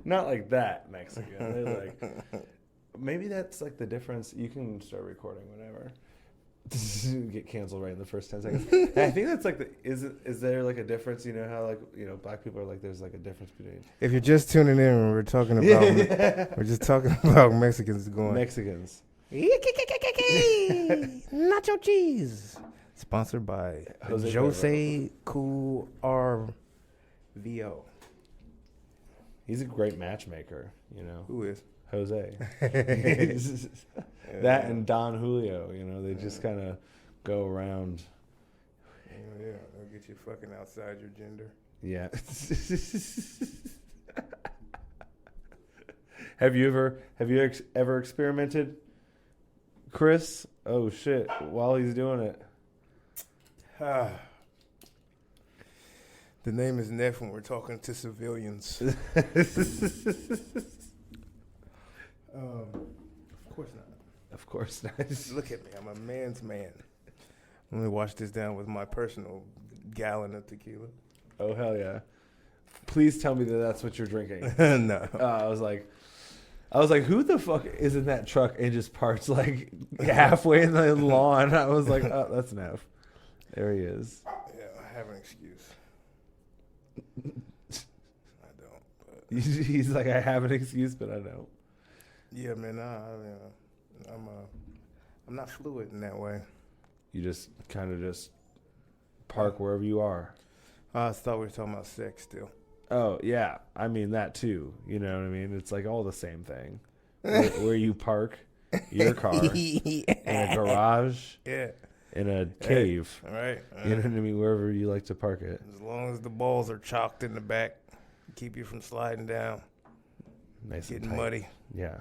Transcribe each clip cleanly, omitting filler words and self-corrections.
not like that Mexican. They're like, maybe that's like the difference. You can start recording whenever. Get canceled right in the first 10 seconds. And I think that's like is there like a difference? You know how like black people are like there's like a difference between. If you're just tuning in, we're talking about we're just talking about Mexicans going Mexicans. Nacho cheese. Sponsored by Jose Cool RVO. He's a great matchmaker. Who is? Jose. That and Don Julio, they just kind of go around. Yeah, they'll get you fucking outside your gender. Yeah. Have you ever experimented, Chris? Oh shit! While he's doing it. The name is Nef when we're talking to civilians. Of course not. Of course not. Look at me. I'm a man's man. Let me wash this down with my personal gallon of tequila. Oh, hell yeah. Please tell me that that's what you're drinking. No. I was like, who the fuck is in that truck and just parks like halfway in the lawn? I was like, oh, that's Nef. There he is. Yeah, I have an excuse. I don't. But He's like, I have an excuse, but I don't. Yeah, man. I'm not fluid in that way. You just kind of just park wherever you are. I thought we were talking about sex still. Oh, yeah. I mean, that too. You know what I mean? It's like all the same thing. Where you park your car in a garage, yeah, in a cave. All right. You know what I mean? Wherever you like to park it. As long as the balls are chalked in the back, keep you from sliding down. Nice and getting tight. muddy. Yeah.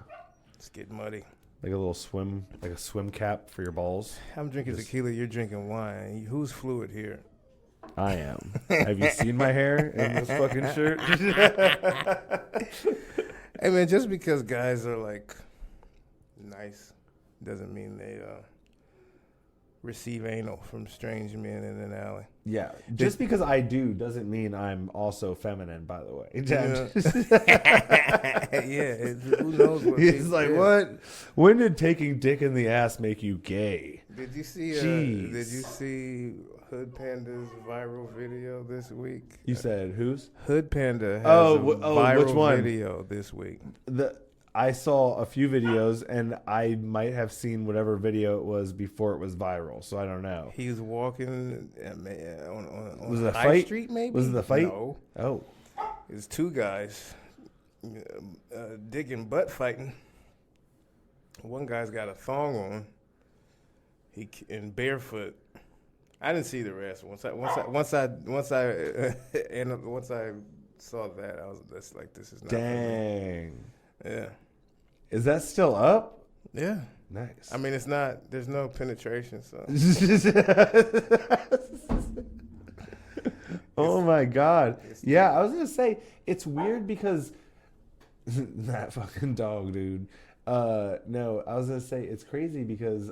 It's getting muddy. Like a little swim, like a swim cap for your balls. I'm drinking tequila. You're drinking wine. Who's fluid here? I am. Have you seen my hair in this fucking shirt? Hey, man, just because guys are, like, nice doesn't mean they receive anal from strange men in an alley. Yeah. Just because I do doesn't mean I'm also feminine, by the way. Yeah. Who knows what He's like, what? When did taking dick in the ass make you gay? Did you see Hood Panda's viral video this week? You said whose? Hood Panda has a viral which one? video this week. I saw a few videos, and I might have seen whatever video it was before it was viral, so I don't know. He was walking on was it a High fight? Street, maybe? Was it a fight? No. Oh. It's two guys digging butt fighting. One guy's got a thong on. He in barefoot. I didn't see the rest. Once I saw that, I was just like, this is not. Dang. Yeah. Is that still up? Yeah. Nice. I mean, it's not. There's no penetration, so. Oh my God. Yeah, I was gonna say it's weird because that fucking dog, dude. No, I was gonna say it's crazy because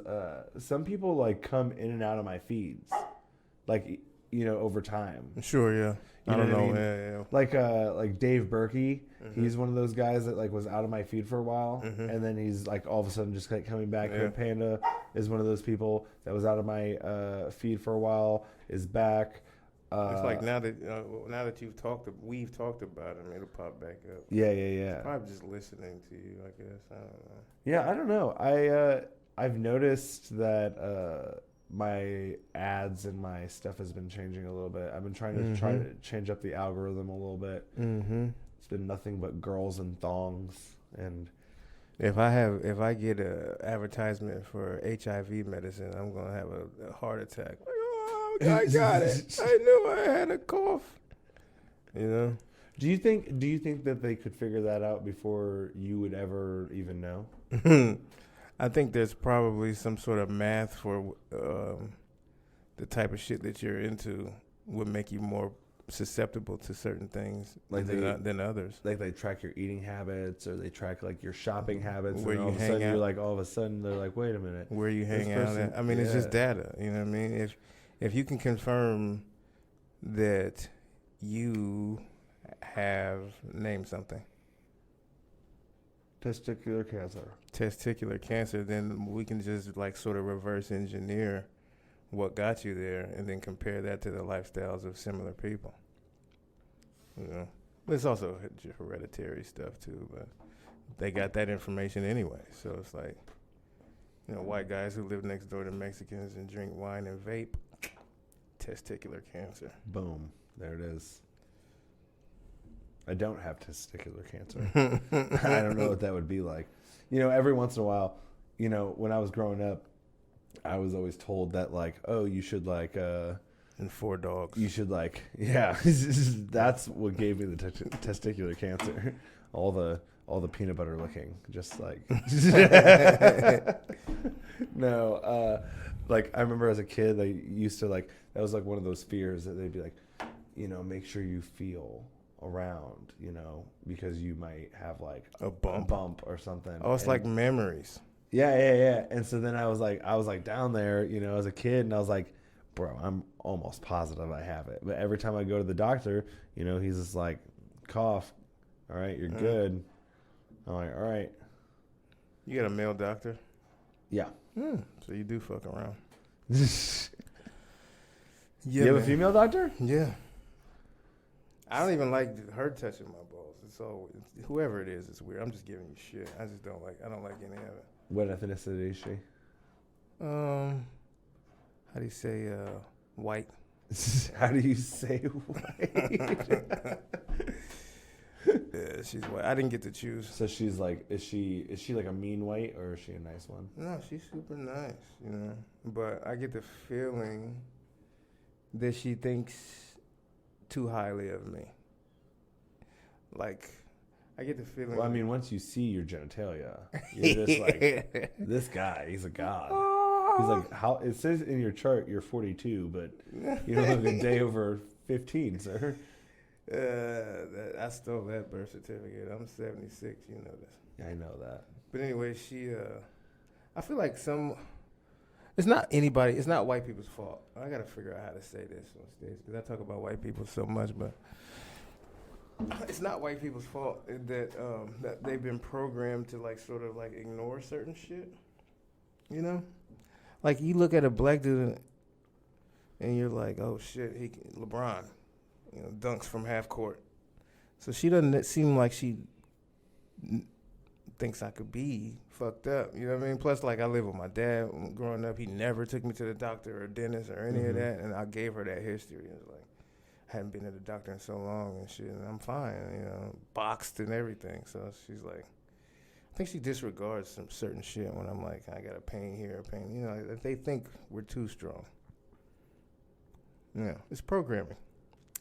some people like come in and out of my feeds, like over time. Sure, yeah. You I don't know. what Yeah. Like Dave Berkey, he's one of those guys that like was out of my feed for a while, and then he's like all of a sudden just like coming back. Yeah. Panda is one of those people that was out of my feed for a while, is back. It's like now that we've talked about it, it'll pop back up. Yeah. Probably just listening to you, I guess. I don't know. Yeah, I don't know. I've noticed that my ads and my stuff has been changing a little bit. I've been trying to change up the algorithm a little bit. Mm-hmm. It's been nothing but girls and thongs. And if I get a advertisement for HIV medicine, I'm gonna have a heart attack. Oh, I got it. I knew I had a cough. Do you think that they could figure that out before you would ever even know? I think there's probably some sort of math for the type of shit that you're into would make you more susceptible to certain things than others. Like they track your eating habits, or they track like your shopping habits. Where and you hang out. You're like, all of a sudden they're like, wait a minute, where you hang out at. I mean, it's just data. You know what I mean? If you can confirm that you have named something. Testicular cancer. Testicular cancer, then we can just like sort of reverse engineer what got you there and then compare that to the lifestyles of similar people. You know, there's also hereditary stuff too, but they got that information anyway. So it's like, you know, white guys who live next door to Mexicans and drink wine and vape, testicular cancer. Boom. There it is. I don't have testicular cancer. I don't know what that would be like. You know, every once in a while, you know, when I was growing up, I was always told that, like, oh, you should, like, and 4 dogs. You should, like, yeah. That's what gave me the testicular cancer. All the peanut butter licking, just like. No, like, I remember as a kid, they used to, like, that was, like, one of those fears that they'd be like, you know, make sure you feel around, you know, because you might have like a bump or something. Oh, it's like memories. Yeah. And so then I was like down there, you know, as a kid, and I was like, bro, I'm almost positive I have it. But every time I go to the doctor, you know, he's just like, cough, all right, you're good. I'm like, all right. You got a male doctor? Yeah. So you do fuck around. You have a female doctor? Yeah. I don't even like her touching my balls. It's all whoever it is. It's weird. I'm just giving you shit. I don't like any of it. What ethnicity is she? How do you say white? How do you say white? Yeah, she's white. I didn't get to choose. So she's like, is she like a mean white, or is she a nice one? No, she's super nice, you know. But I get the feeling that she thinks too highly of me. Like, I get the feeling. Well, I mean, once you see your genitalia, you're just like, this guy, he's a god. He's like, how? It says in your chart you're 42, but you don't have a day over 15, sir. I stole that birth certificate. I'm 76. You know this. Yeah, I know that. But anyway, I feel like it's not anybody. It's not white people's fault. I gotta figure out how to say this on stage because I talk about white people so much, but it's not white people's fault that they've been programmed to like sort of like ignore certain shit. You know, like you look at a black dude and you're like, oh shit, LeBron, you know, dunks from half court. So she doesn't seem like she thinks I could be fucked up. You know what I mean? Plus, like, I live with my dad. Growing up, he never took me to the doctor or dentist or any of that, and I gave her that history. It was like, I hadn't been to the doctor in so long and shit, and I'm fine, you know, boxed and everything. So she's like, I think she disregards some certain shit when I'm like, I got a pain here, a pain. You know, they think we're too strong. Yeah, it's programming.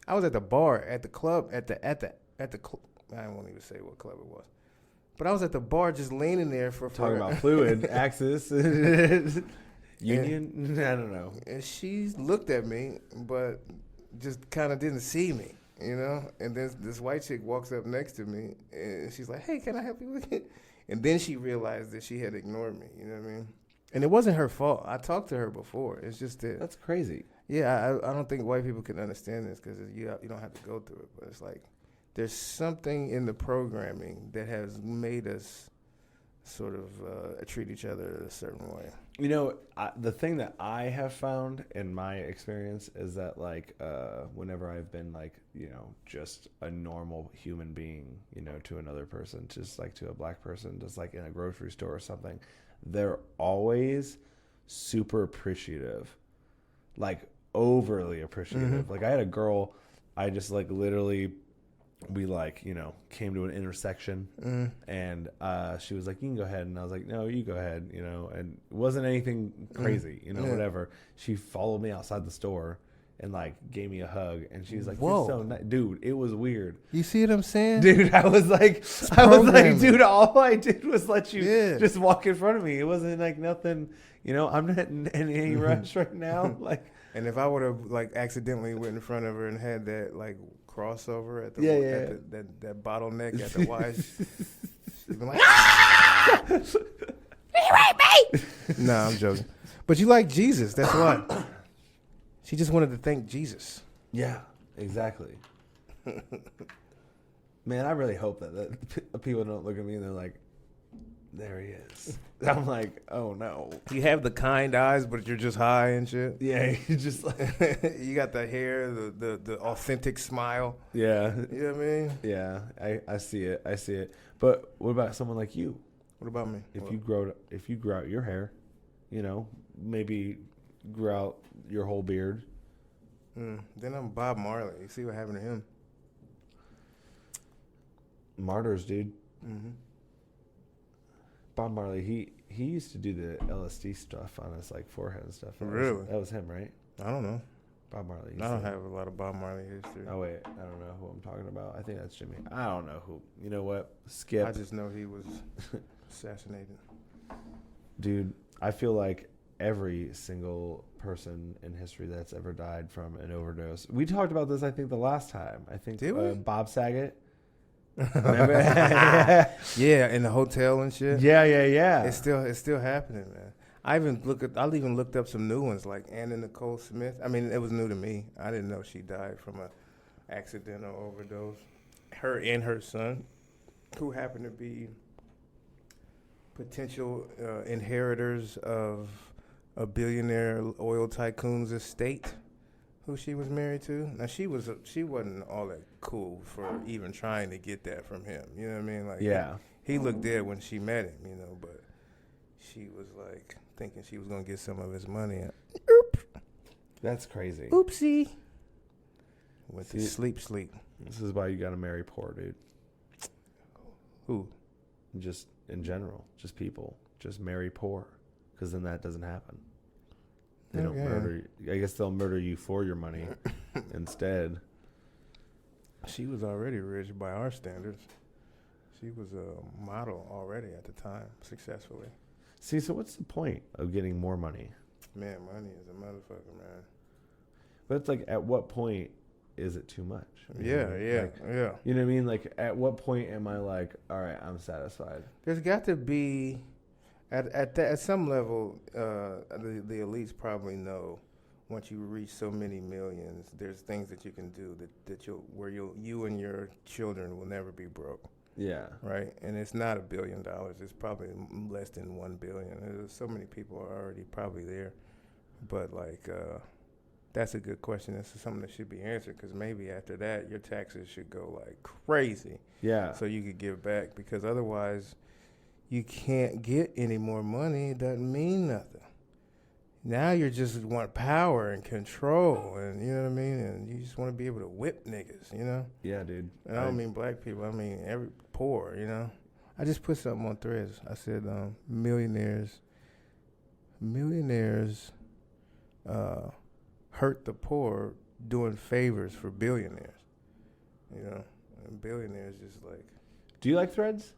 I was at the bar, at the club, at the I won't even say what club it was. But I was at the bar just leaning there for talking about fluid, Axis, Union, I don't know. And she looked at me, but just kind of didn't see me, you know? And then this white chick walks up next to me, and she's like, hey, can I help you with it? And then she realized that she had ignored me, you know what I mean? And it wasn't her fault. I talked to her before. It's just that. That's crazy. Yeah, I don't think white people can understand this because you don't have to go through it. But it's like there's something in the programming that has made us sort of treat each other a certain way. You know, the thing that I have found in my experience is that, like, whenever I've been, like, you know, just a normal human being, you know, to another person, just like to a black person, just like in a grocery store or something, they're always super appreciative, like overly appreciative. Mm-hmm. Like I had a girl, I just like literally, we like, you know, came to an intersection and she was like, you can go ahead. And I was like, no, you go ahead, you know, and it wasn't anything crazy, you know, whatever. She followed me outside the store and like gave me a hug and she was like, whoa, you're so nice. Dude, it was weird. You see what I'm saying? Dude, I was like, dude, all I did was let you just walk in front of me. It wasn't like nothing, you know, I'm not in any rush right now. Like, and if I would have like accidentally went in front of her and had that like crossover at the that bottleneck at the Y, she'd been like, ah! You hate me! Nah, I'm joking. But you like Jesus, that's why. She just wanted to thank Jesus. Yeah, exactly. Man, I really hope that people don't look at me and they're like, there he is. I'm like, oh no. You have the kind eyes, but you're just high and shit. Yeah, you just like you got the hair, the authentic smile. Yeah. You know what I mean? Yeah, I see it. I see it. But what about someone like you? What about me? If you grow out your hair, you know, maybe grow out your whole beard. Then I'm Bob Marley. You see what happened to him? Martyrs, dude. Mm-hmm. Bob Marley, he used to do the LSD stuff on his like forehead and stuff. Really? That was him, right? I don't know. Bob Marley. I don't have a lot of Bob Marley history. Oh wait, I don't know who I'm talking about. I think that's Jimmy. I don't know who. You know what? Skip. I just know he was assassinated. Dude, I feel like every single person in history that's ever died from an overdose. We talked about this, I think, the last time. I think Did we? Bob Saget. Yeah, in the hotel and shit. Yeah. It's still happening, man. I even looked up some new ones like Anna Nicole Smith. I mean, it was new to me. I didn't know she died from a accidental overdose. Her and her son, who happened to be potential inheritors of a billionaire oil tycoon's estate, who she was married to. Now she wasn't all that cool for even trying to get that from him. You know what I mean? Like, Yeah. He looked dead when she met him, you know, but she was like thinking she was gonna get some of his money. And, That's crazy. oopsie. Went to sleep. This is why you gotta marry poor, dude. Who? Just in general, just people, just marry poor, because then that doesn't happen. They don't murder you. I guess they'll murder you for your money instead. She was already rich by our standards. She was a model already at the time, successfully. See, so what's the point of getting more money? Man, money is a motherfucker, man. But it's like, at what point is it too much? Yeah. You know what I mean? Like, at what point am I like, all right, I'm satisfied? There's got to be, at some level, the elites probably know once you reach so many millions, there's things that you can do that you and your children will never be broke. Yeah. Right? And it's not $1 billion. It's probably less than $1 billion. There's so many people are already probably there. But, like, that's a good question. This is something that should be answered, because maybe after that, your taxes should go, like, crazy. Yeah. So you could give back, because otherwise you can't get any more money. It doesn't mean nothing. Now you just want power and control, and you know what I mean? And you just want to be able to whip niggas, you know? Yeah, dude. And I don't mean black people. I mean every poor, you know? I just put something on Threads. I said millionaires hurt the poor doing favors for billionaires, you know? And billionaires just like... Do you like Threads?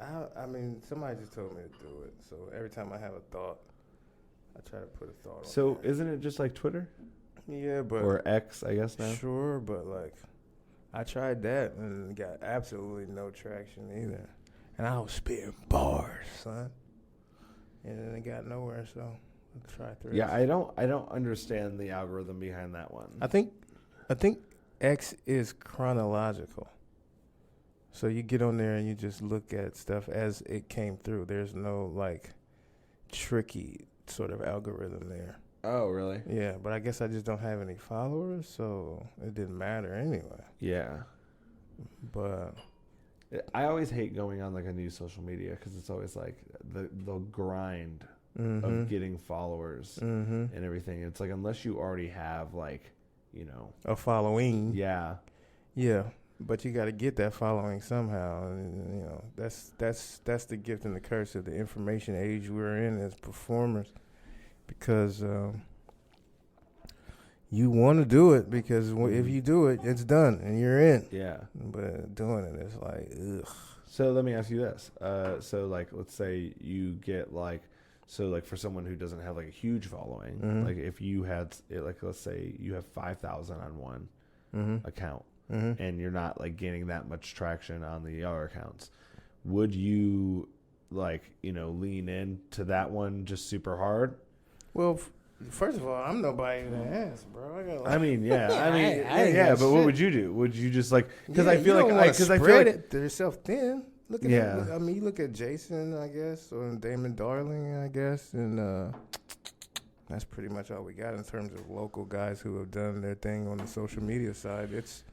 I mean, somebody just told me to do it. So every time I have a thought, I try to put a thought on. So isn't it just like Twitter? Yeah, but... Or X, I guess now? Sure, but like, I tried that and got absolutely no traction either. And I was spitting bars, son. And then it got nowhere, so I tried Threads. Yeah, I don't understand the algorithm behind that one. I think X is chronological. So you get on there and you just look at stuff as it came through. There's no like tricky sort of algorithm there. Oh, really? Yeah, but I guess I just don't have any followers, so it didn't matter anyway. Yeah. But I always hate going on like a new social media, because it's always like the grind of getting followers and everything. It's like, unless you already have like, you know, a following. Yeah. Yeah. But you got to get that following somehow, and you know that's the gift and the curse of the information age we're in as performers, because you want to do it, because if you do it, it's done and you're in. Yeah. But doing it is like, ugh. So let me ask you this: so like, let's say you get like, so like for someone who doesn't have like a huge following, like if you had like, let's say you have 5,000 on one account. And you're not like gaining that much traction on the other accounts, would you like, you know, lean into that one just super hard? Well, first of all, I'm nobody to ask, bro. I mean, yeah, but what would you do? Would you just like, because I feel like, because I feel like it yourself thin. Look at I mean, you look at Jason, I guess, or Damon Darling, I guess, and that's pretty much all we got in terms of local guys who have done their thing on the social media side. It's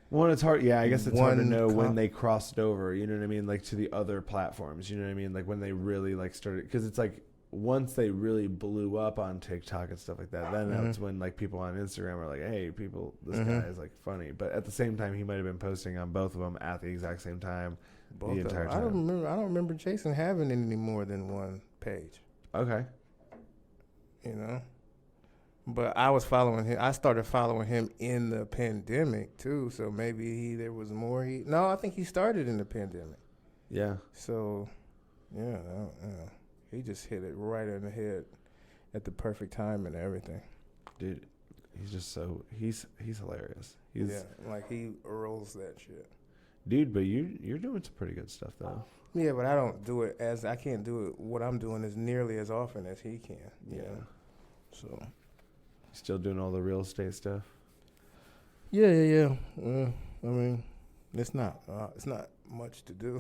hard. Yeah, I guess it's hard to know when they crossed over. You know what I mean? Like to the other platforms. You know what I mean? Like when they really like started, because it's like once they really blew up on TikTok and stuff like that, then that's when like people on Instagram are like, hey, this guy is like funny. But at the same time, he might have been posting on both of them at the exact same time. Both the entire time. I don't remember Jason having any more than one page. Okay. You know. But I was following him. I started following him in the pandemic too. So maybe there was more. No, I think he started in the pandemic. Yeah. So, yeah, he just hit it right in the head at the perfect time and everything. Dude, he's just he's hilarious. Like he rolls that shit. Dude, but you're doing some pretty good stuff though. Yeah, but I don't do it I can't do it. What I'm doing is nearly as often as he can. Yeah. So. Still doing all the real estate stuff? Yeah. I mean, it's not much to do.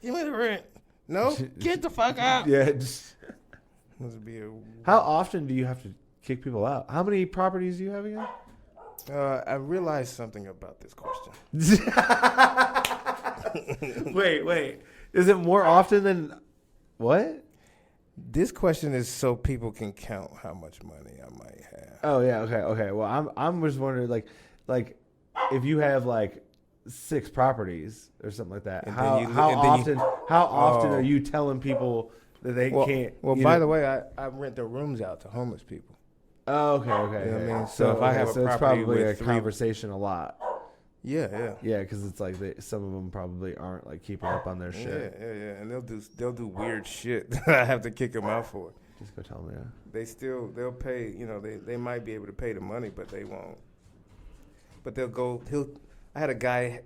Give me the rent. No, get the fuck out. Yeah. How often do you have to kick people out? How many properties do you have again? I realized something about this question. Wait. Is it more often than what? This question is so people can count how much money I might have. Oh yeah, okay. Well, I'm just wondering, like, if you have like 6 properties or something like that, how often are you telling people that they can't? Well, by the way, I rent the rooms out to homeless people. Oh, okay. You know what I mean? So if I have a property it's probably with a conversation a lot. Yeah, because it's like some of them probably aren't like keeping up on their shit. Yeah, and they'll do weird shit that I have to kick them out for. Just go tell them, They'll pay. You know, they might be able to pay the money, but they won't. But they'll go. I had a guy.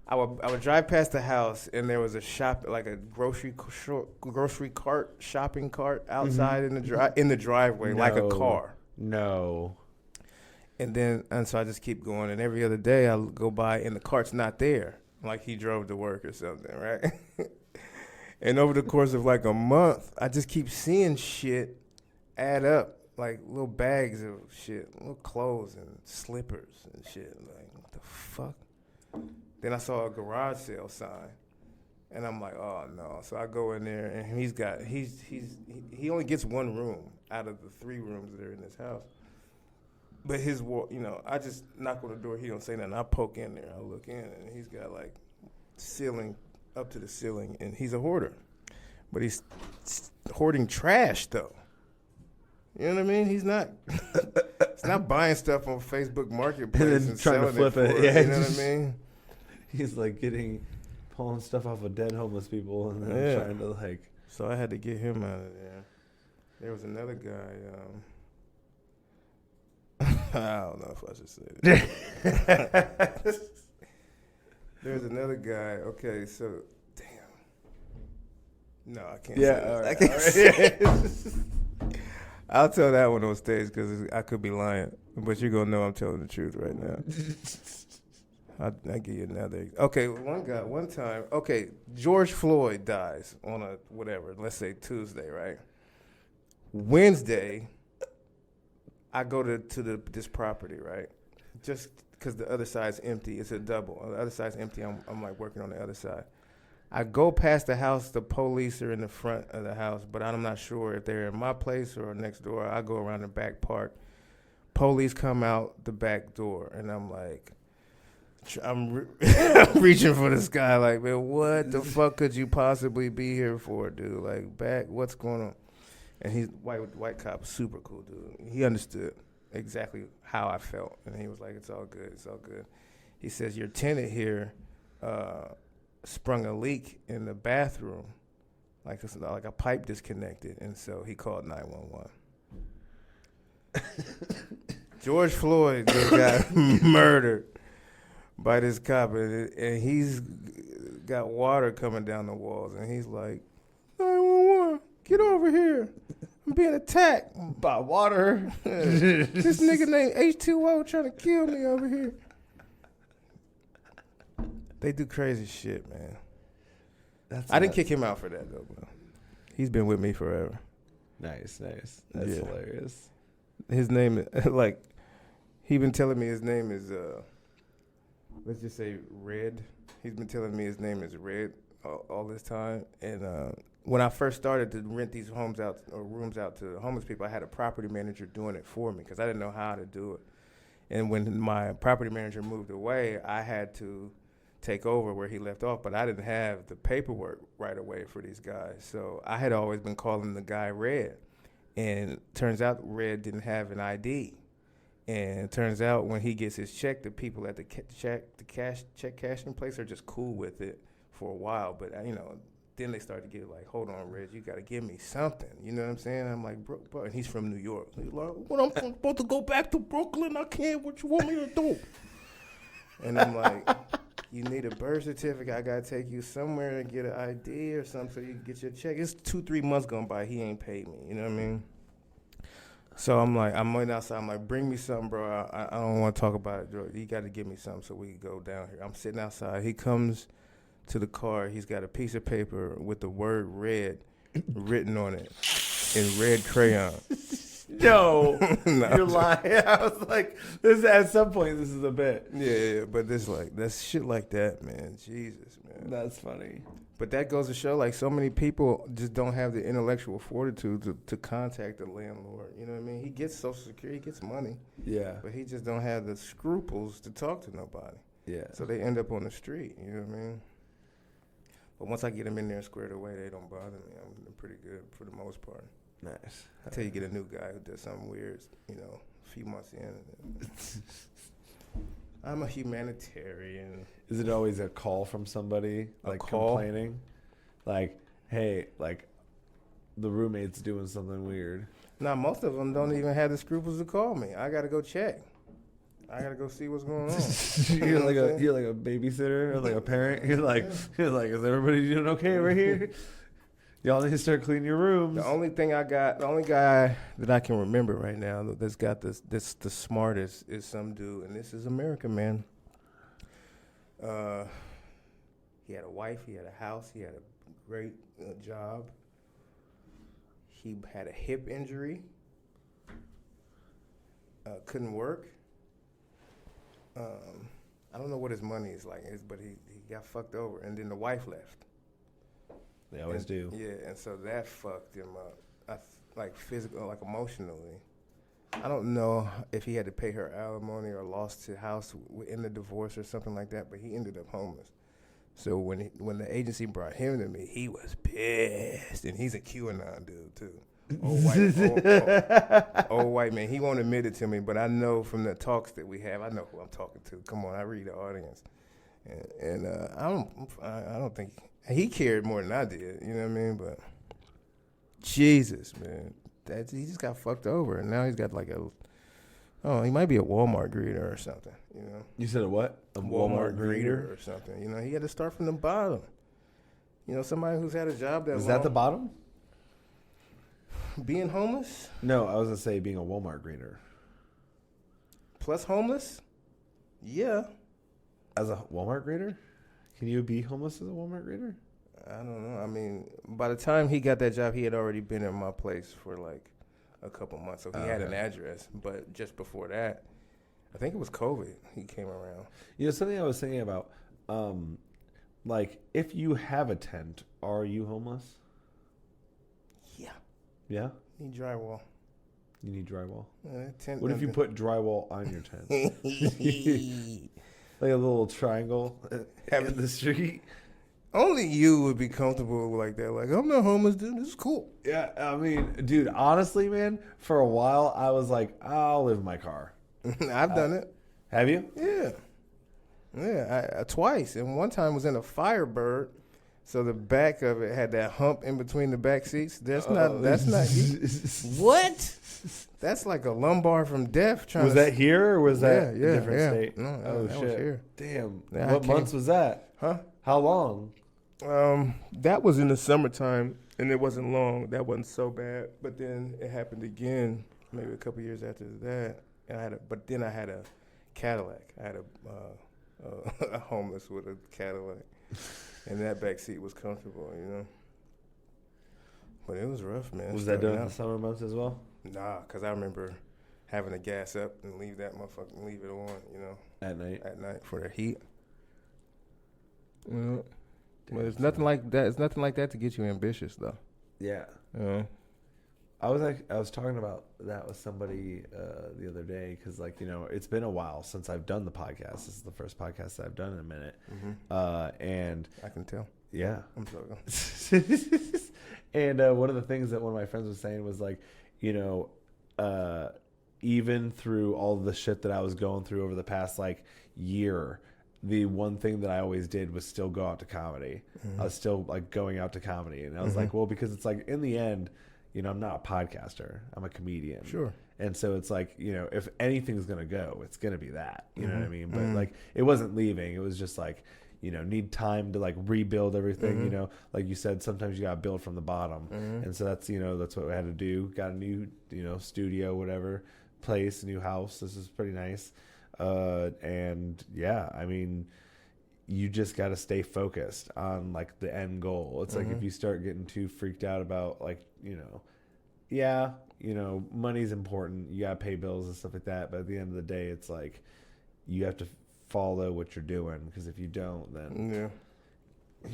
I would drive past the house and there was a shop, like a grocery cart, shopping cart outside in the driveway, like a car. No. And so I just keep going, and every other day I'll go by and the cart's not there, like he drove to work or something, right? And over the course of like a month, I just keep seeing shit add up, like little bags of shit, little clothes and slippers and shit. Like, what the fuck? Then I saw a garage sale sign, and I'm like, oh no. So I go in there, and he only gets one room out of the 3 rooms that are in this house. But his wall, I just knock on the door. He don't say nothing. I poke in there. I look in, and he's got like ceiling up to the ceiling, and he's a hoarder. But he's hoarding trash, though. You know what I mean? He's not buying stuff on Facebook Marketplace and trying to flip it. Yeah, you know what I mean? He's like pulling stuff off of dead homeless people and then trying to like. So I had to get him out of there. There was another guy. I don't know if I should say that. There's another guy. Okay, so damn. No, I can't. Yeah, say that. All right, I can't say it. I'll tell that one on stage because I could be lying, but you're gonna know I'm telling the truth right now. I'll give you another. Okay, one time. Okay, George Floyd dies on a whatever. Let's say Tuesday, right? Wednesday. I go to this property, right? Just because the other side's empty. It's a double. The other side's empty. I'm like working on the other side. I go past the house. The police are in the front of the house, but I'm not sure if they're in my place or next door. I go around the back part. Police come out the back door, and I'm like, I'm reaching for this guy. Like, man, what the fuck could you possibly be here for, dude? Like, what's going on? And he's white cop, super cool dude. He understood exactly how I felt, and he was like, "It's all good, it's all good." He says, "Your tenant here sprung a leak in the bathroom, like a pipe disconnected," and so he called 911. George Floyd just got murdered by this cop, and he's got water coming down the walls, and he's like, 911. Get over here. I'm being attacked by water. This nigga named H2O trying to kill me over here. They do crazy shit, man. I didn't kick him out for that though, bro. He's been with me forever. Nice. That's hilarious. His name, like, he been telling me his name is, let's just say Red. He's been telling me his name is Red all this time. And when I first started to rent these rooms out to homeless people, I had a property manager doing it for me because I didn't know how to do it. And when my property manager moved away, I had to take over where he left off, but I didn't have the paperwork right away for these guys. So I had always been calling the guy Red. And turns out Red didn't have an ID. And it turns out when he gets his check, the people at the check cashing place are just cool with it for a while. But, then they start to get like, hold on, Red, you got to give me something. You know what I'm saying? I'm like, bro, and he's from New York. So he's like, what, I'm supposed to go back to Brooklyn? I can't. What you want me to do? And I'm like, you need a birth certificate. I got to take you somewhere to get an ID or something so you can get your check. It's 2-3 months gone by. He ain't paid me. You know what I mean? So I'm waiting outside. I'm like, bring me something, bro. I don't want to talk about it, bro. You got to give me something so we can go down here. I'm sitting outside. He comes to the car. He's got a piece of paper with the word red written on it in red crayon. No, you're lying. I was like, this at some point, this is a bit. Yeah, but that's shit like that, man. Jesus, man. That's funny. But that goes to show, like, so many people just don't have the intellectual fortitude to contact the landlord. You know what I mean? He gets Social Security, he gets money. Yeah. But he just don't have the scruples to talk to nobody. Yeah. So they end up on the street. You know what I mean? But once I get them in there and squared away, they don't bother me. I'm pretty good for the most part. Nice. Until you get a new guy who does something weird, a few months in. I'm a humanitarian. Is it always a call from somebody, like complaining? Like, hey, like, the roommate's doing something weird. Nah, most of them don't even have the scruples to call me. I got to go check. I got to go see what's going on. You're like a babysitter or like a parent. You're like, is everybody doing okay right here? Y'all need to start cleaning your rooms. The only guy that I can remember right now that's got the smartest is some dude, and this is America, man. He had a wife, he had a house, he had a great job. He had a hip injury, couldn't work. I don't know what his money is like, but he got fucked over, and then the wife left. They always do. Yeah, and so that fucked him up, like physical, like emotionally. I don't know if he had to pay her alimony or lost his house in the divorce or something like that, but he ended up homeless. So when the agency brought him to me, he was pissed, and he's a QAnon dude too. Old white man. He won't admit it to me, but I know from the talks that we have, I know who I'm talking to. Come on, I read the audience, and I don't think he cared more than I did. You know what I mean? But Jesus, man, he just got fucked over, and now he's got like he might be a Walmart greeter or something. You know? You said a what? A Walmart greeter or something. You know, he had to start from the bottom. You know, somebody who's had a job that is that the bottom? Being homeless? No, I was gonna say being a Walmart greeter. Plus homeless? Yeah. As a Walmart greeter? Can you be homeless as a Walmart greeter? I don't know. I mean, by the time he got that job, he had already been in my place for like a couple months. So he had an address. But just before that, I think it was COVID, he came around. You know, something I was thinking about, like, if you have a tent, are you homeless? Yeah. Yeah? Need drywall. You need drywall? Tent what if you put drywall on your tent? Like a little triangle in the street? Only you would be comfortable like that. Like, I'm not homeless, dude. This is cool. Yeah, I mean, dude, honestly, man, for a while, I was like, I'll live in my car. I've done it. Have you? Yeah. Yeah, I twice. And one time was in a Firebird. So the back of it had that hump in between the back seats. That's not what? That's like a lumbar from death. Was that here or was that a different state? No, that was here. Damn. What months was that? Huh? How long? That was in the summertime, and it wasn't long. That wasn't so bad. But then it happened again, maybe a couple years after that. And I had a Cadillac. I had a homeless with a Cadillac. And that back seat was comfortable, you know. But it was rough, man. Was that during the summer months as well? Nah, because I remember having to gas up and leave it on, you know. At night for the heat. Well, it's nothing like that. It's nothing like that to get you ambitious, though. Yeah. I was talking about that with somebody the other day because, like, you know, it's been a while since I've done the podcast. This is the first podcast that I've done in a minute, and I can tell. Yeah, I'm sorry. And one of the things that one of my friends was saying was like, you know, even through all the shit that I was going through over the past like year, the one thing that I always did was still go out to comedy. I was still like going out to comedy, and I was like, well, because it's like in the end, you know, I'm not a podcaster. I'm a comedian. Sure. And so it's like, you know, if anything's going to go, it's going to be that. You know what I mean? But like, it wasn't leaving. It was just like, you know, need time to like rebuild everything. You know, like you said, sometimes you got to build from the bottom. And so that's, you know, that's what we had to do. Got a new, you know, studio, whatever, place, new house. This is pretty nice. And yeah, I mean, you just got to stay focused on like the end goal. It's like if you start getting too freaked out about like, you know, yeah, you know, money's important. You got to pay bills and stuff like that. But at the end of the day, it's like you have to follow what you're doing, because if you don't, then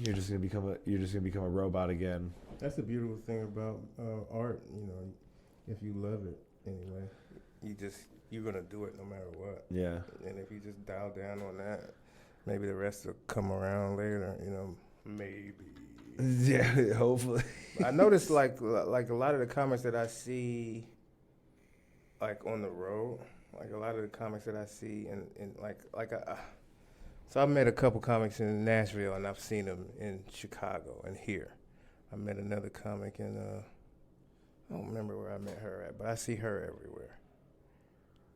you're just gonna become a robot again. That's the beautiful thing about art. You know, if you love it anyway, you're gonna do it no matter what. Yeah. And if you just dial down on that, maybe the rest will come around later. You know, maybe. Yeah, hopefully. I noticed like a lot of the comments that I see, like on the road, like a lot of the comics that I see so I've met a couple comics in Nashville, and I've seen them in Chicago and here. I met another comic in I don't remember where I met her at, but I see her everywhere.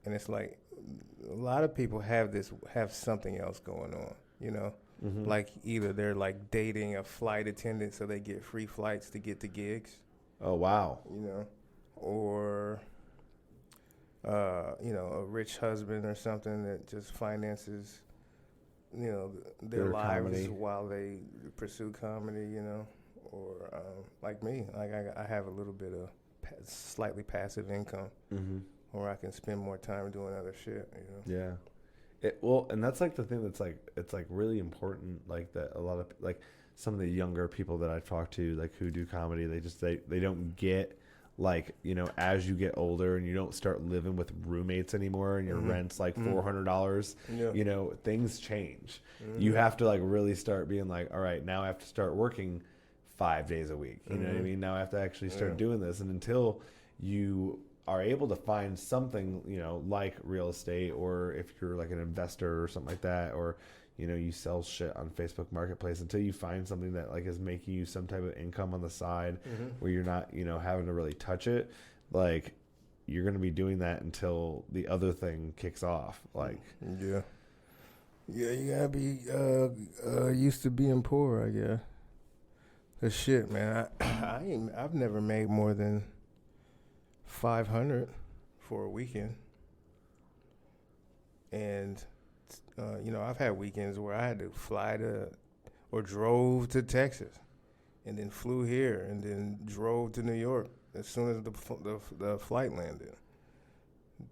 And it's like a lot of people have something else going on, you know. Like either they're like dating a flight attendant so they get free flights to get to gigs. Oh wow. You know, or you know, a rich husband or something that just finances, you know, their lives comedy while they pursue comedy, you know, or like me, like I have a little bit of slightly passive income, where I can spend more time doing other shit, you know. Yeah. Well, and that's like the thing that's like, it's like really important, like that a lot of like some of the younger people that I've talked to, like who do comedy, they don't get, like, you know, as you get older and you don't start living with roommates anymore and your rent's like $400, you know, things change. You have to like really start being like, all right, now I have to start working 5 days a week. You know what I mean? Now I have to actually start doing this. And until you are able to find something, you know, like real estate, or if you're like an investor or something like that, or, you know, you sell shit on Facebook Marketplace, until you find something that like is making you some type of income on the side where you're not, you know, having to really touch it, like you're going to be doing that until the other thing kicks off. Like, yeah, you gotta be used to being poor, I guess. Cause shit, man, I've never made more than $500 for a weekend, and you know, I've had weekends where I had to fly to or drove to Texas and then flew here and then drove to New York as soon as the flight landed.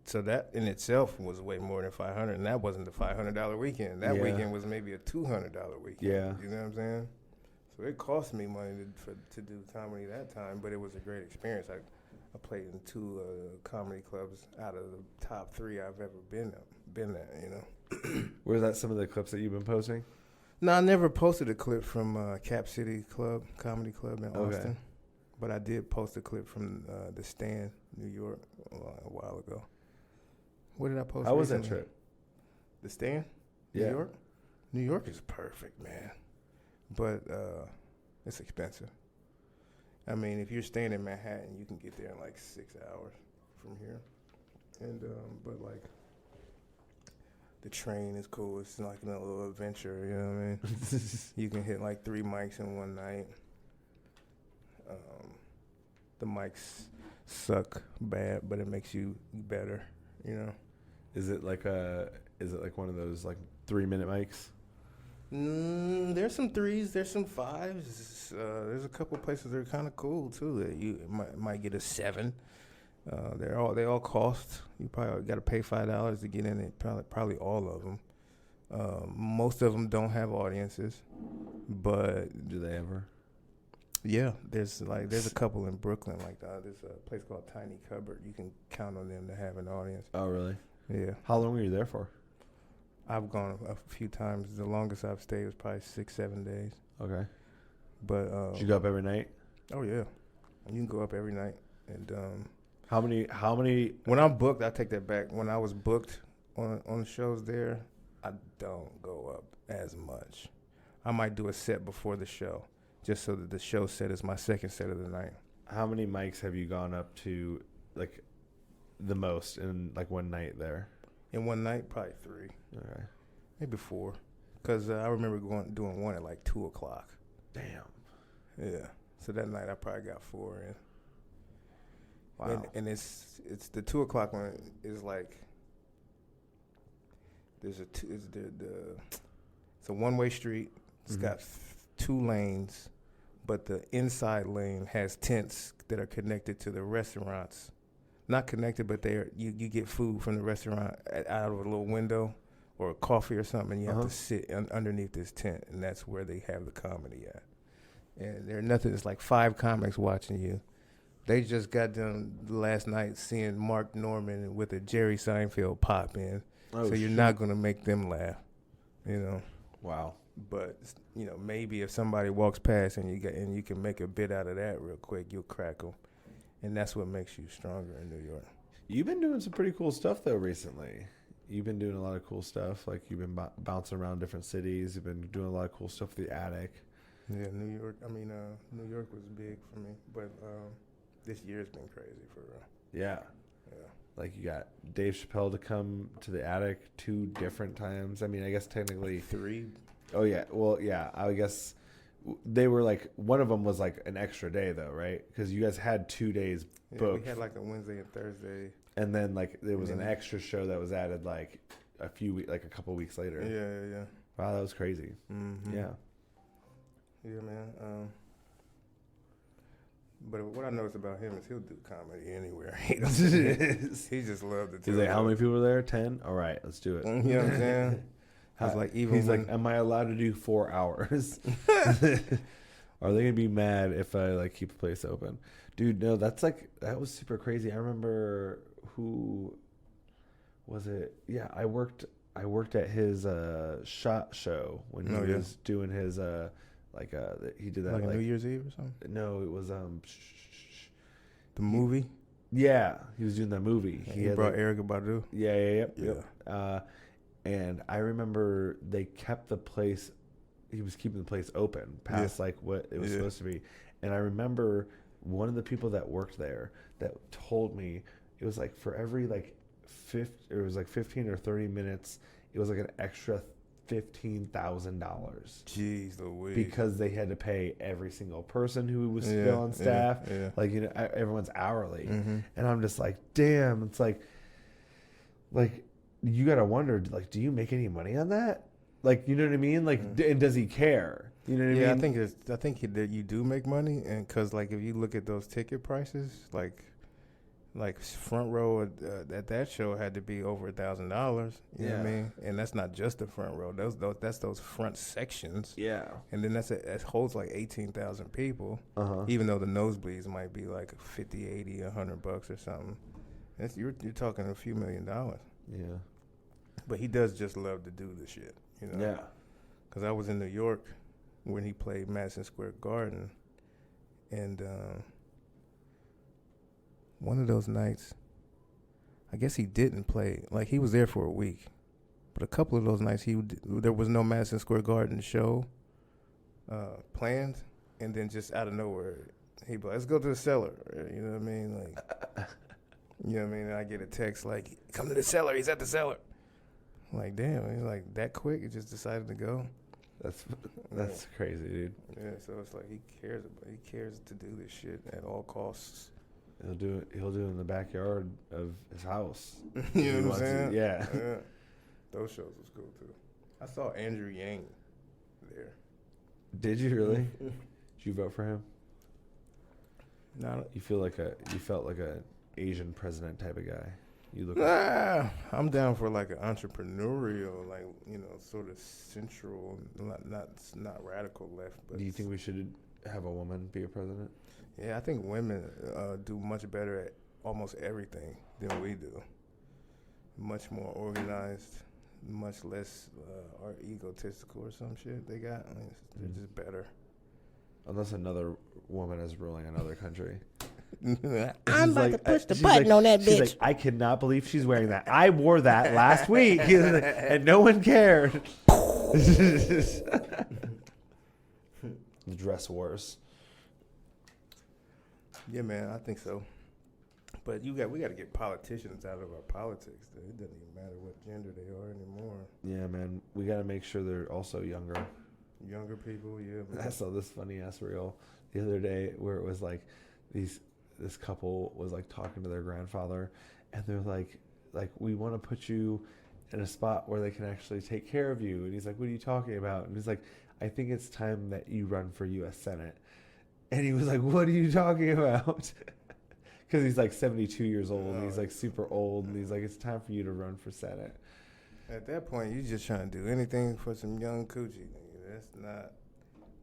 So that in itself was way more than $500, and that wasn't the $500 weekend. That weekend was maybe a $200 weekend. Yeah. You know what I'm saying? So it cost me money to do comedy that time, but it was a great experience. I played in 2 comedy clubs out of the top 3 I've ever been at, you know. Were that some of the clips that you've been posting? No, I never posted a clip from Cap City Comedy Club in Austin. But I did post a clip from The Stand, New York, a while ago. What did I post? How was that trip? The Stand? New York? New York is perfect, man. But it's expensive. I mean, if you're staying in Manhattan, you can get there in like 6 hours from here. And but like the train is cool. It's like a little adventure, you know what I mean? You can hit like 3 mics in one night. The mics suck bad, but it makes you better, you know? Is it like one of those like 3-minute mics? There's some 3s, there's some 5s. There's a couple places that are kind of cool too. That you might get a 7. They all cost. You probably got to pay $5 to get in it. Probably all of them. Most of them don't have audiences, but do they ever? Yeah, there's a couple in Brooklyn like that. There's a place called Tiny Cupboard. You can count on them to have an audience. Oh, really? Yeah. How long were you there for? I've gone a few times. The longest I've stayed was probably 6-7 days. Okay. But did you go up every night? Oh yeah, you can go up every night. And how many? When I'm booked, I take that back. When I was booked on shows there, I don't go up as much. I might do a set before the show, just so that the show set is my second set of the night. How many mics have you gone up to, like, the most in like one night there? In one night, probably 3. Okay. Maybe 4. Because I remember doing one at like 2 o'clock. Damn. Yeah. So that night I probably got 4 in. Wow. And it's the 2 o'clock one is like, it's a one-way street. It's got 2 lanes, but the inside lane has tents that are connected to the restaurants. Not connected, but you get food from the restaurant out of a little window or a coffee or something, and you have to sit underneath this tent, and that's where they have the comedy at. And there's nothing. It's like 5 comics watching you. They just got done last night seeing Mark Norman with a Jerry Seinfeld pop in, so you're not going to make them laugh, you know. Wow. But maybe if somebody walks past and you can make a bit out of that real quick, you'll crack them. And that's what makes you stronger in New York. You've been doing some pretty cool stuff, though, recently. You've been doing a lot of cool stuff. Like, you've been bouncing around different cities. You've been doing a lot of cool stuff with the Attic. Yeah, New York. New York was big for me. But this year's been crazy, for real. Yeah. Yeah. Like, you got Dave Chappelle to come to the Attic 2 different times. I mean, I guess technically 3. Oh, yeah. Well, yeah, I guess they were like, one of them was like an extra day, though, right? Because you guys had 2 days booked. We had like a Wednesday and Thursday. And then, like, there was an extra show that was added, like, a couple weeks later. Yeah. Wow, that was crazy. Mm-hmm. Yeah. Yeah, man. But what I noticed about him is he'll do comedy anywhere. He just loved it. He's like, how many people are there? 10? All right, let's do it. You know what I'm saying? He's like, am I allowed to do 4 hours? Are they gonna be mad if I like keep the place open? Dude, no, that was super crazy. I remember, who was it? Yeah, I worked at his shot show when he was doing his he did that like a New Year's Eve or something. No, it was the movie. Yeah, he was doing that movie. He brought Erykah Badu. Yeah. And I remember they kept the place. He was keeping the place open past like what it was supposed to be. And I remember one of the people that worked there that told me it was like for every like 15 or 30 minutes, it was like an extra $15,000. Jeez Louise. Because they had to pay every single person who was still on staff. Yeah. Like, everyone's hourly. Mm-hmm. And I'm just like, damn. It's like you gotta wonder, like, do you make any money on that? Like, you know what I mean? Like, and does he care? You know what I mean? Yeah, I think that you do make money, and because like if you look at those ticket prices, like front row at that show had to be over $1,000. You know what I mean? And that's not just the front row. That's those front sections. Yeah. And then that holds like 18,000 people. Even though the nosebleeds might be like 50, 80, $100 or something. You're talking a few $1 million. Yeah. But he does just love to do the shit, you know? Yeah. Because I was in New York when he played Madison Square Garden, and one of those nights, I guess he didn't play. Like, he was there for a week, but a couple of those nights there was no Madison Square Garden show planned, and then just out of nowhere, he'd be like, let's go to the Cellar. You know what I mean? Like, you know what I mean? And I get a text like, come to the Cellar. He's at the Cellar. I'm like, damn, he's like that quick. He just decided to go. That's crazy, dude. Yeah, so it's like he cares to do this shit at all costs. He'll do it in the backyard of his house. You know what I'm saying? Yeah. Those shows was cool too. I saw Andrew Yang there. Did you really? Did you vote for him? No, You felt like a Asian president type of guy. You look. I'm down for like an entrepreneurial, like sort of central, not radical left. But do you think we should have a woman be a president? Yeah, I think women do much better at almost everything than we do. Much more organized, much less egotistical or some shit they got. I mean, they're just better. Unless another woman is ruling another country. I'm about to push the button on that bitch. She's like, I cannot believe she's wearing that. I wore that last week, and no one cared. The dress wars. Yeah, man, I think so. But we got to get politicians out of our politics. Dude. It doesn't even matter what gender they are anymore. Yeah, man, we got to make sure they're also younger. Younger people, yeah. Man. I saw this funny ass reel the other day where it was like this couple was like talking to their grandfather, and they're like we want to put you in a spot where they can actually take care of you. And he's like, what are you talking about? And he's like, I think it's time that you run for U.S. Senate. And he was like, what are you talking about? Because he's like 72 years old, and he's like super old, and he's like, it's time for you to run for Senate. At that point, you're just trying to do anything for some young coochie. That's not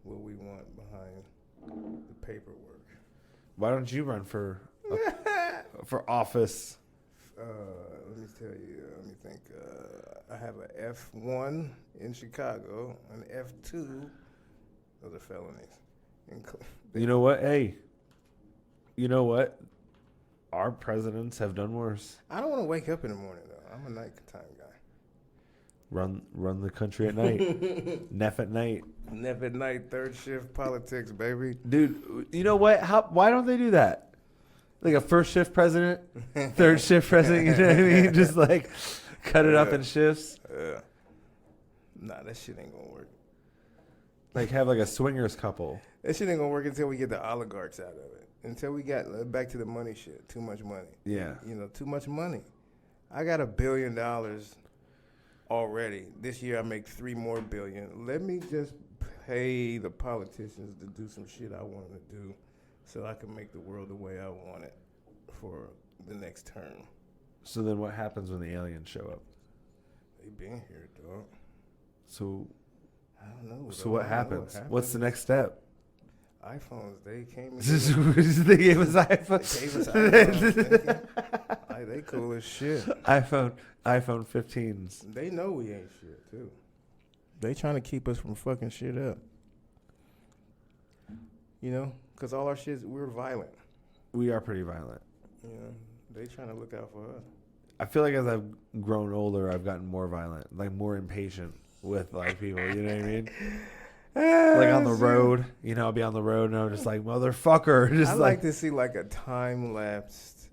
what we want behind the paperwork. Why don't you run for office? Let me tell you. Let me think. I have an F1 in Chicago, an F2. Those are felonies. You know what? Hey, you know what? Our presidents have done worse. I don't want to wake up in the morning, though. I'm a nighttime guy. Run the country at night. Nef at night. Nef at night, third shift politics, baby. Dude, you know what? Why don't they do that? Like a first shift president, third shift president, you know what I mean? Just like cut it up in shifts. Nah, that shit ain't gonna work. Like have like a swingers couple. That shit ain't gonna work until we get the oligarchs out of it. Until we got back to the money shit. Too much money. Yeah. Too much money. I got $1 billion already. This year I make $3 billion more. Let me just pay the politicians to do some shit I want them to do so I can make the world the way I want it for the next term. So then what happens when the aliens show up? They been here, dog. So I don't know. So what happens? What's the next step? iPhones, they came they gave us iPhones. They gave us iPhones. They cool as shit. iPhone 15s. They know we ain't shit, too. They trying to keep us from fucking shit up. Because all our shit, we're violent. We are pretty violent. They trying to look out for us. I feel like as I've grown older, I've gotten more violent, like more impatient with like people. You know what I mean? Like on the road, I'll be on the road and I'm just like, motherfucker. I like to see like a time-lapsed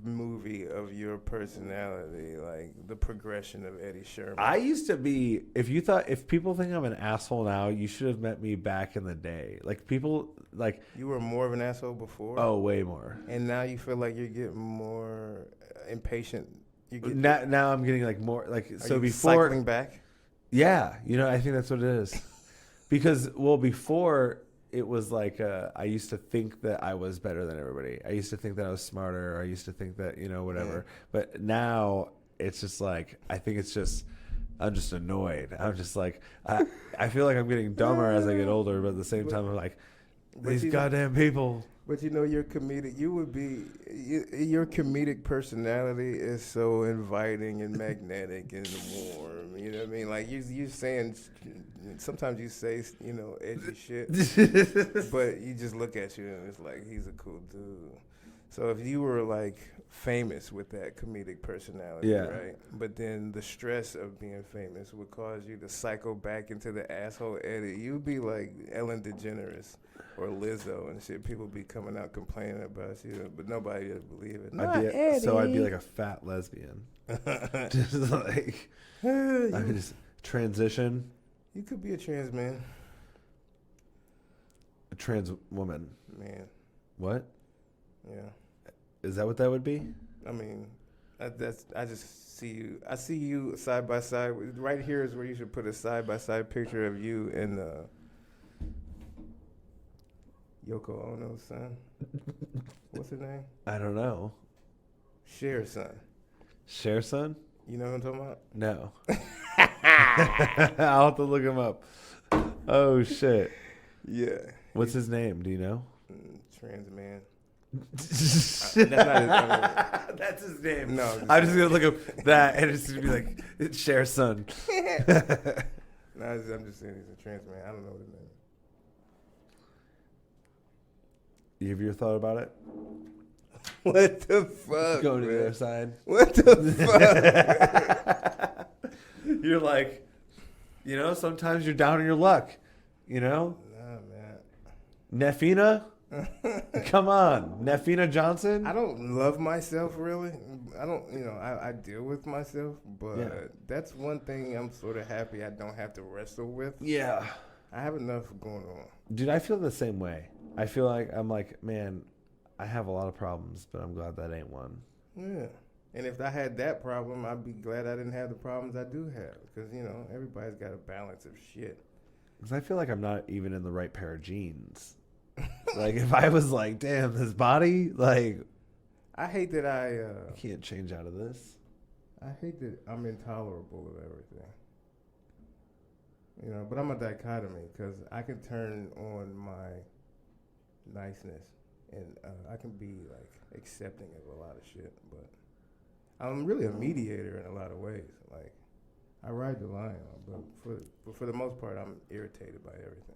movie of your personality, like the progression of Eddie Sherman. I used to be, if people think I'm an asshole now, you should have met me back in the day. Like people, like. You were more of an asshole before? Oh, way more. And now you feel like you're getting more impatient. Now I'm getting like more, like, so before. Cycling back? Yeah. I think that's what it is. Because, before it was like I used to think that I was better than everybody. I used to think that I was smarter. I used to think that, whatever. Yeah. But now it's just like, I think it's just, I'm just annoyed. I'm just like, I feel like I'm getting dumber as I get older. But at the same time, I'm like, these goddamn people. But you're comedic. Your comedic personality is so inviting and magnetic and warm. You know what I mean? Like you saying, sometimes you say, edgy shit, but you just look at you and it's like, he's a cool dude. So if you were like famous with that comedic personality, right? But then the stress of being famous would cause you to cycle back into the asshole Eddie. You'd be like Ellen DeGeneres or Lizzo and shit. People be coming out complaining about you, but nobody would believe it. I'd be like a fat lesbian. Just like, I would just transition. You could be a trans man. A trans woman. Man. What? Yeah. Is that what that would be? I mean, I just see you. I see you side by side. Right here is where you should put a side by side picture of you and Yoko Ono's son. What's her name? I don't know. Cher's son. Cher's son? You know what I'm talking about? No. I'll have to look him up. Oh shit. Yeah. What's his name? Do you know? Trans man. That's not That's his name. No. I'm just gonna look up that, and it's gonna be like it's Cher's son. No, I'm just saying he's a trans man. I don't know what his name is. Have you ever thought about it? What the fuck? Go to the other side. What the fuck? You're like, sometimes you're down on your luck. Nah, man. Nefina? Come on. Nefina Johnson? I don't love myself, really. I don't, I deal with myself, but that's one thing I'm sort of happy I don't have to wrestle with. Yeah. I have enough going on. Dude, I feel the same way. I feel like I'm like, man, I have a lot of problems, but I'm glad that ain't one. Yeah. And if I had that problem, I'd be glad I didn't have the problems I do have. Because, everybody's got a balance of shit. Because I feel like I'm not even in the right pair of jeans. Like, if I was like, damn, this body, like... I hate that I can't change out of this. I hate that I'm intolerable of everything. But I'm a dichotomy because I can turn on my niceness and I can be, like, accepting of a lot of shit. But I'm really a mediator in a lot of ways. Like, I ride the line, but for the most part, I'm irritated by everything.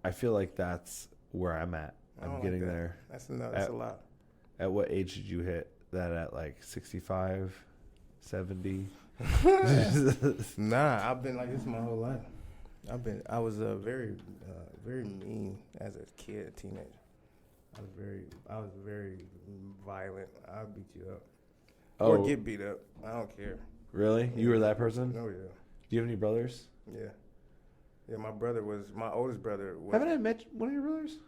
I feel like that's where I'm at. I'm getting there. That's a lot. At what age did you hit that? At like 65, 70? Nah, I've been like this my whole life. I was very mean as a kid, a teenager. I was very violent. I'll beat you up. Or get beat up. I don't care. Really? You were that person? Oh, yeah. Do you have any brothers? Yeah. Yeah, my oldest brother was... Haven't I met one of your brothers?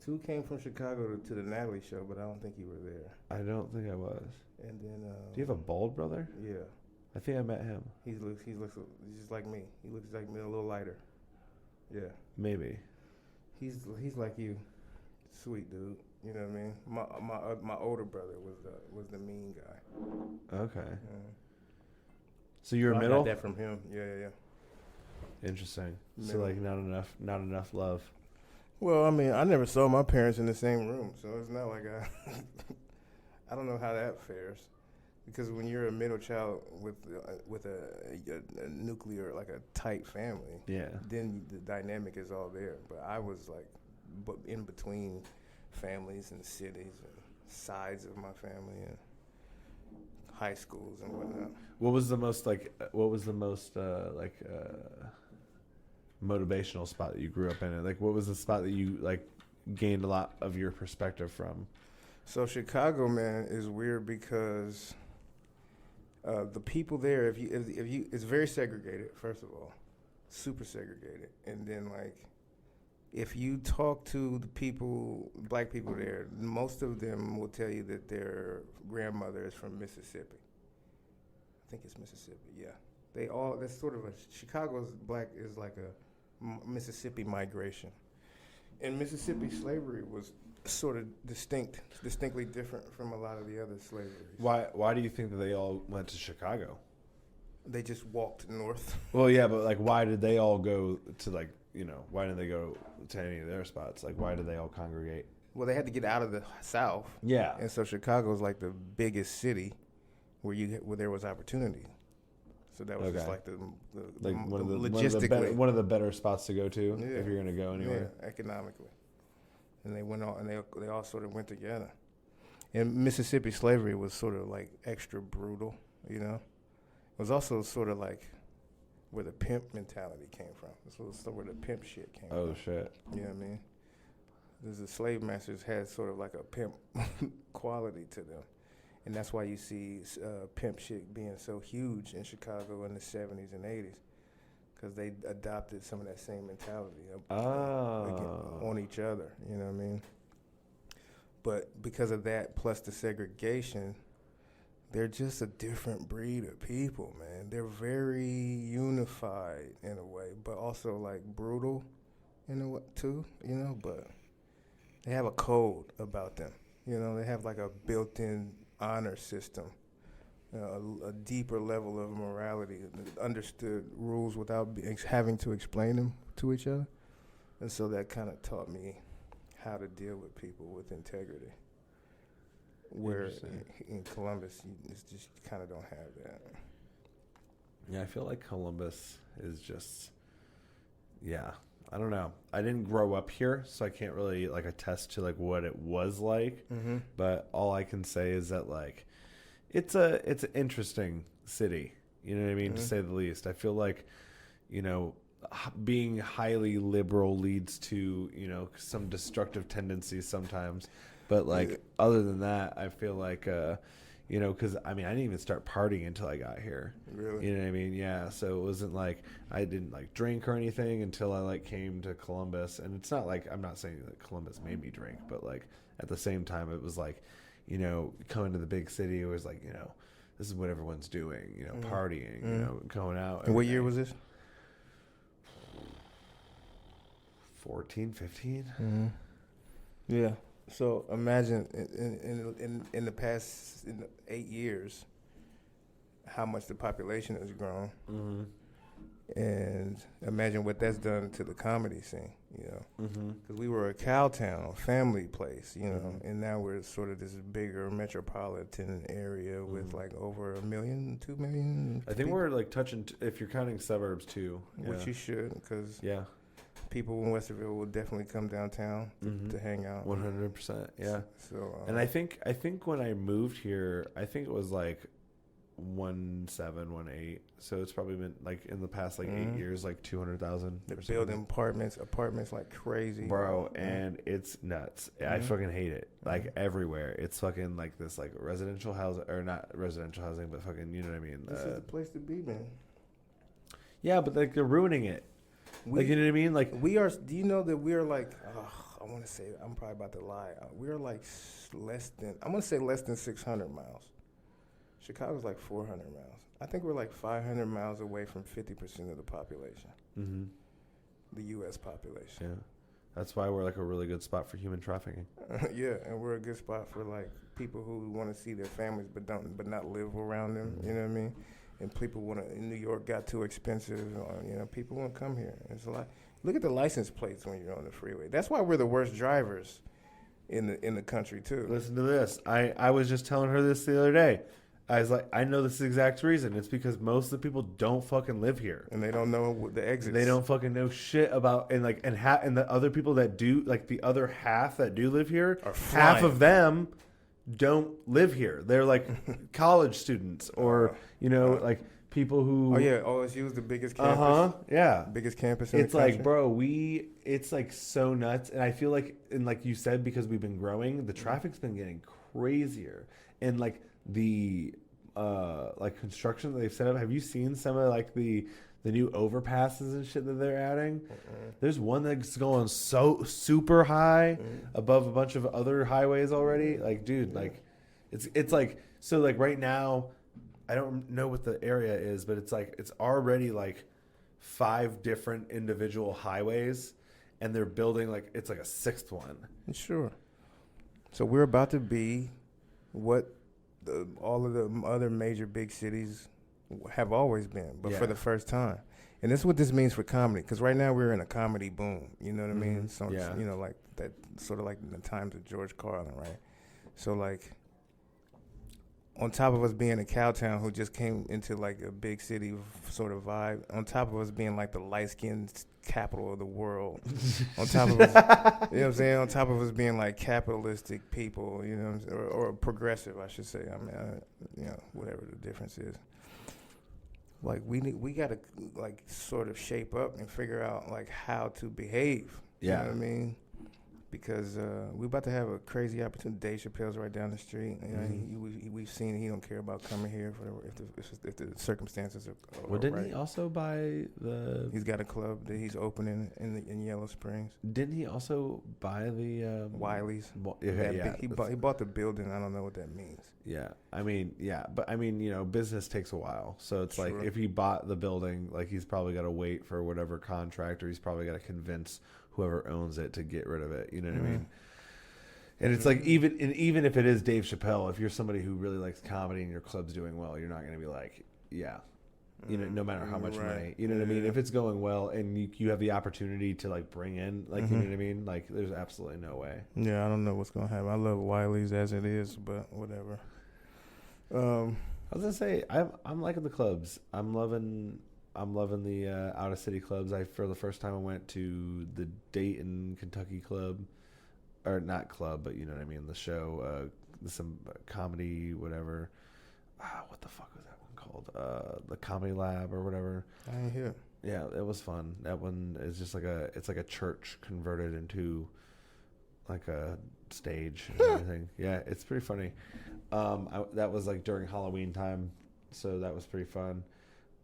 Two came from Chicago to the Natalie show, but I don't think you were there. I don't think I was. And then... do you have a bald brother? Yeah. I think I met him. He looks just like me. He looks like me, a little lighter. Yeah. Maybe. He's like you. Sweet dude. You know what I mean? My older brother was the mean guy. Okay. Yeah. So you're a I middle? got that from him. Yeah. Interesting. Middle. So like not enough love. Well, I mean, I never saw my parents in the same room, so it's not like I don't know how that fares. Because when you're a middle child with a nuclear, like a tight family, then the dynamic is all there. But I was like in between families and cities and sides of my family and high schools and whatnot. What was the most motivational spot that you grew up in? Like, what was the spot that you like gained a lot of your perspective from? So Chicago, man, is weird because the people there, if you, it's very segregated. First of all, super segregated, and then like, if you talk to the people, black people there, most of them will tell you that their grandmother is from Mississippi. I think it's Mississippi. Yeah, that's sort of Chicago's black is like a Mississippi migration, and Mississippi slavery was sort of distinctly different from a lot of the other slaveries. Why do you think that they all went to Chicago? They just walked north. Well, yeah, but like, why did they all go to like, why didn't they go to any of their spots? Like, why did they all congregate? Well, they had to get out of the South. Yeah. And so Chicago is like the biggest city where there was opportunity. So that was just like the logistically one of the better spots to go to if you're going to go anywhere. Yeah, economically. And they went on, and they all sort of went together. And Mississippi slavery was sort of like extra brutal, It was also sort of like where the pimp mentality came from. This was where the pimp shit came from. Oh, shit. You know what I mean? The slave masters had sort of like a pimp quality to them. And that's why you see pimp shit being so huge in Chicago in the 70s and 80s. Because they adopted some of that same mentality on each other. You know what I mean? But because of that, plus the segregation, they're just a different breed of people, man. They're very unified in a way, but also like brutal in a way too, but they have a code about them. They have like a built-in honor system, a deeper level of morality, understood rules without having to explain them to each other. And so that kind of taught me how to deal with people with integrity. Where in Columbus, you kind of don't have that. Yeah, I feel like Columbus is just, I don't know. I didn't grow up here, so I can't really like attest to like what it was like. Mm-hmm. But all I can say is that like, it's an interesting city. You know what I mean, to say the least. I feel like, being highly liberal leads to some destructive tendencies sometimes. But like other than that, I feel like because I didn't even start partying until I got here. Really? You know what I mean? Yeah. So it wasn't like I didn't like drink or anything until I like came to Columbus. And it's not like I'm not saying that Columbus made me drink, but like at the same time, it was like coming to the big city. It was like this is what everyone's doing. Partying. Going out. And what year was this? 14, 15. Mm-hmm. Yeah. So imagine in the past 8 years, how much the population has grown, and imagine what that's done to the comedy scene. Because we were a cow town, family place, and now we're sort of this bigger metropolitan area with like over 1 million, 2 million. I think we're like touching if you're counting suburbs too, which you should, because people in Westerville will definitely come downtown to hang out. 100%, yeah. So, and I think when I moved here, I think it was like 17, 18. So it's probably been like in the past like 8 years, like 200,000. They're building apartments like crazy, bro, and it's nuts. I fucking hate it. Like everywhere, it's fucking like this like residential housing or not residential housing, but fucking you know what I mean. This is the place to be, man. Yeah, but like they're ruining it. Like, you know what I mean? Like we are. Do you know that we are like? I want to say. I'm probably about to lie. We're like less than. I'm gonna say less than 600 miles. Chicago's like 400 miles. I think we're like 500 miles away from 50% of the population. Mm-hmm. The U.S. population. Yeah, that's why we're like a really good spot for human trafficking. Yeah, and we're a good spot for like people who want to see their families but not live around them. Mm-hmm. You know what I mean? And people in New York got too expensive. People won't come here. It's a lot. Look at the license plates when you're on the freeway. That's why we're the worst drivers in the country too. Listen to this. I was just telling her this the other day. I was like, I know this exact reason. It's because most of the people don't fucking live here, and they don't know the exits. They don't fucking know shit about and the other people that do, like the other half that do live here, half of them don't live here. They're like college students or like people who OSU is the biggest campus. Biggest campus in the country. Like, bro, it's like so nuts. And I feel like, and like you said, because we've been growing, the traffic's been getting crazier. And like the like construction that they've set up, have you seen some of like the new overpasses and shit that they're adding? There's one that's going so super high above a bunch of other highways already. Like, dude, like it's like, so like right now, I don't know what the area is, but it's like it's already like 5 different individual highways, and they're building like it's like a 6th one. Sure. So we're about to be what all of the other major big cities have always been, but for the first time. And this is what this means for comedy, because right now we're in a comedy boom. You know what I mean? So like that, sort of like in the times of George Carlin, right? So like, on top of us being a cow town who just came into like a big city sort of vibe, on top of us being like the light-skinned capital of the world, on top of us, you know what I'm saying? On top of us being like capitalistic people, you know, or progressive, I should say. I mean, whatever the difference is. Like we got to like sort of shape up and figure out like how to behave. You know what I mean? because we're about to have a crazy opportunity. Dave Chappelle's right down the street. You know, we've seen he don't care about coming here if the circumstances are Well, didn't right. he also buy the? He's got a club that he's opening in Yellow Springs. Didn't he also buy the Wiley's? Yeah, he bought the building. I don't know what that means. Yeah, I mean, but I mean, business takes a while. So it's like if he bought the building, like he's probably got to wait for whatever contractor. He's probably got to convince whoever owns it to get rid of it. You know what I mean? And it's like even if it is Dave Chappelle, if you're somebody who really likes comedy and your club's doing well, you're not going to be like, no matter how much money. You know what I mean? If it's going well and you have the opportunity to like bring in, like you know what I mean? Like there's absolutely no way. Yeah, I don't know what's gonna happen. I love Wiley's as it is, but whatever. I was gonna say I'm liking the clubs. I'm loving the out of city clubs. For the first time I went to the Dayton, Kentucky club, or not club, but you know what I mean. The show, some comedy, whatever. What the fuck was that one called? The Comedy Lab or whatever. I ain't here. Yeah, it was fun. That one is just it's like a church converted into like a stage and everything. Yeah, it's pretty funny. That was like during Halloween time, so that was pretty fun.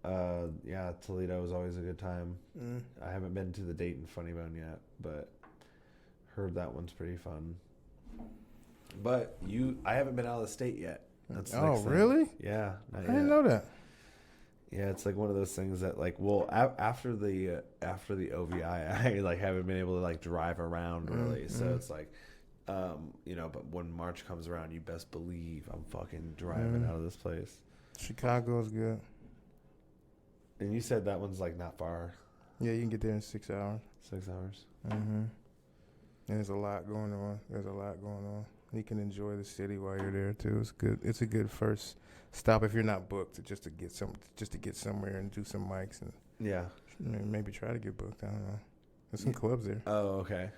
Toledo was always a good time. I haven't been to the Dayton Funny Bone yet, but heard that one's pretty fun. But I haven't been out of the state yet. That's the next thing. Really? Yeah, I didn't know that. Yeah, it's like one of those things that like, after the OVI, I like haven't been able to like drive around really. So it's like, but when March comes around, you best believe I'm fucking driving out of this place. Chicago's good. And you said that one's like not far. Yeah, you can get there in 6 hours. 6 hours. And there's a lot going on. You can enjoy the city while you're there too. It's good. It's a good first stop if you're not booked, just to get somewhere and do some mics and maybe try to get booked. I don't know. There's some clubs there. Oh, okay.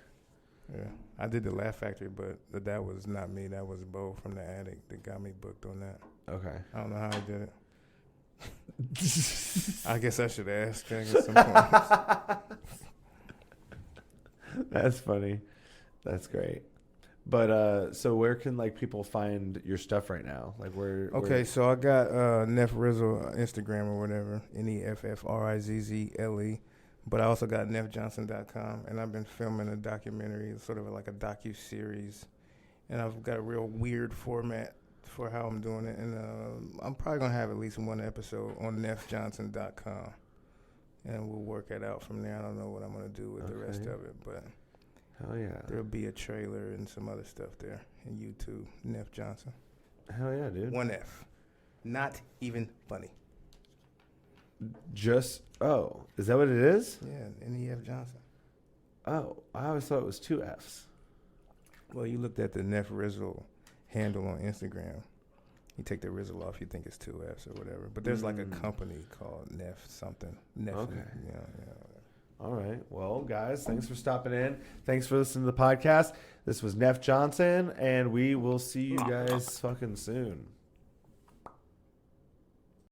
Yeah, I did the Laugh Factory, but that was not me. That was Bo from the Attic that got me booked on that. Okay. I don't know how I did it. I guess I should ask at some point. That's funny. That's great. But so where can like people find your stuff right now? Like where? Okay, so I got Nef Rizzle Instagram or whatever, NEFFRIZZLE. But I also got nefjohnson.com, and I've been filming a documentary, sort of like a docu-series, and I've got a real weird format for how I'm doing it, and I'm probably gonna have at least one episode on nefjohnson.com, and we'll work it out from there. I don't know what I'm gonna do with the rest of it, but hell yeah, there'll be a trailer and some other stuff there in YouTube. Nef Johnson. Hell yeah, dude. One F, not even funny. Is that what it is? Yeah, Nef Johnson. Oh, I always thought it was 2 Fs. Well, you looked at the Nef Rizzle handle on Instagram. You take the Rizzle off, you think it's 2 Fs or whatever. But there's like a company called Nef something. Nef. Okay. Yeah. All right. Well, guys, thanks for stopping in. Thanks for listening to the podcast. This was Nef Johnson, and we will see you guys fucking soon.